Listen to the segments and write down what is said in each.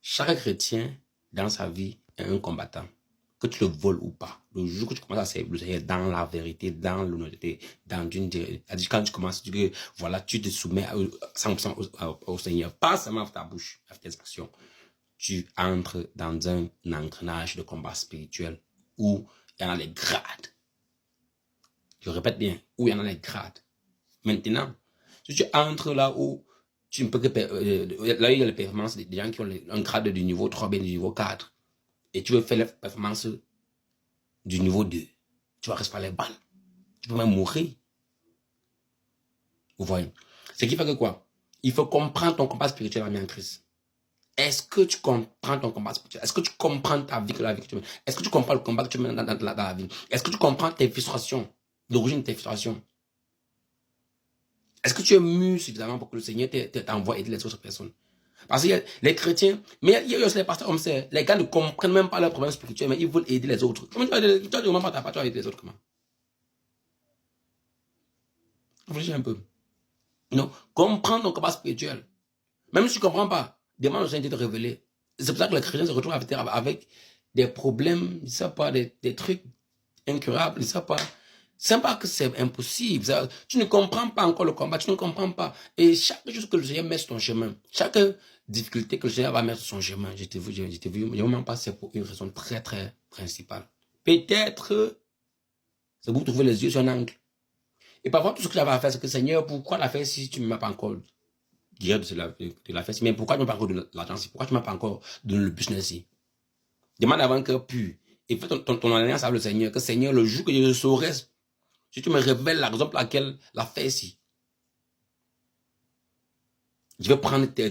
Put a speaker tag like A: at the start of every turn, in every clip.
A: Chaque chrétien, dans sa vie, est un combattant. Que tu le voles ou pas. Le jour que tu commences à servir le Seigneur dans la vérité, dans l'honnêteté, quand tu commences, voilà, tu te soumets 100% au Seigneur, pas seulement avec ta bouche, avec tes actions. Tu entres dans un engrenage de combat spirituel où il y en a les grades. Je répète bien, où il y en a les grades. Maintenant, si tu entres là où tu ne peux que... là, il y a les performances des gens qui ont un grade du niveau 3, bien du niveau 4. Et tu veux faire la performance du niveau 2. Tu vas recevoir les balles. Tu peux même mourir. Vous voyez. Ce qui fait que quoi? Il faut comprendre ton combat spirituel ami en Christ. Est-ce que tu comprends ton combat spirituel? Est-ce que tu comprends ta vie, la vie que tu mènes? Est-ce que tu comprends le combat que tu mènes dans la vie? Est-ce que tu comprends tes frustrations? L'origine de tes frustrations? Est-ce que tu es mûr suffisamment pour que le Seigneur t'envoie aider les autres personnes? Parce qu'il y a les chrétiens, mais il y a aussi les pasteurs comme ça. Les gars ne comprennent même pas leurs problèmes spirituels, mais ils veulent aider les autres. Comment tu vas aider les autres comment? Réfléchis un peu. Non, comprendre ton combat spirituel. Même si tu ne comprends pas, demande au Seigneur de te révéler. C'est pour ça que les chrétiens se retrouvent avec des problèmes, ils ne savent pas, des trucs incurables, ils ne savent pas. C'est pas que c'est impossible. Tu ne comprends pas encore le combat, tu ne comprends pas. Et chaque chose que le Seigneur met sur ton chemin, chaque difficulté que le Seigneur va mettre sur son chemin, je t'ai vu, vraiment pas, c'est pour une raison très, très principale. Peut-être, c'est pour trouver les yeux sur un angle. Et parfois, tout ce que j'avais à faire, c'est que Seigneur, pourquoi la faire si tu ne m'as pas encore guéri de la faire? Mais pourquoi tu ne m'as pas encore donné l'argent? Pourquoi tu ne m'as pas encore donné le business ici? Demande avant un cœur pur. Et fais ton alliance avec le Seigneur. Que Seigneur, le jour que je le saurai, si tu me révèles la raison pour laquelle la fait ici, je vais prendre tes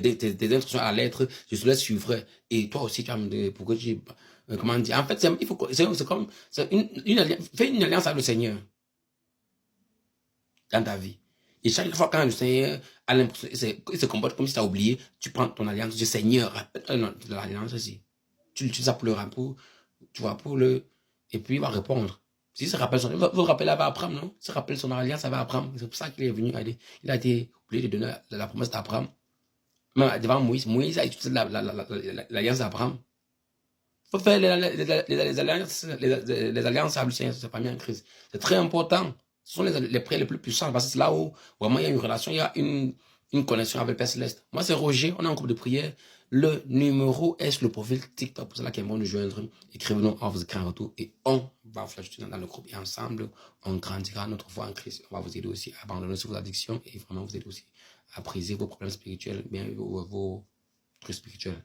A: instructions à la lettre, je te les suivrai. Et toi aussi, tu vas me dire pourquoi tu... comment dire? En fait, c'est comme... Fais une alliance avec le Seigneur dans ta vie. Et chaque fois quand le Seigneur a l'impression, il se comporte comme si tu as oublié, tu prends ton alliance, du Seigneur, rappelle l'alliance aussi. Tu l'utilises ça pour le rapport, tu vois, pour le... Et puis il va répondre. Si se rappelle vous rappelez avec Abraham, non? Se rappelle son alliance avec Abraham. C'est pour ça qu'il est venu. Il a été obligé de donner la promesse d'Abraham. Même devant Moïse, Moïse a utilisé l'alliance d'Abraham. Il faut faire les alliances avec le Seigneur, c'est pas mis en crise. C'est très important. Ce sont les prières les plus puissantes parce que c'est là où vraiment il y a une relation, il y a une connexion avec le Père Céleste. Moi, c'est Roger, on a un groupe de prière. Le numéro est sur le profil TikTok, pour cela qu'il est bon de joindre. Écrivez-nous, on vous écrit un retour et on va vous ajouter dans le groupe. Et ensemble, on grandira notre foi en Christ. On va vous aider aussi à abandonner vos addictions et vraiment vous aider aussi à briser vos problèmes spirituels, bien vos trucs spirituels.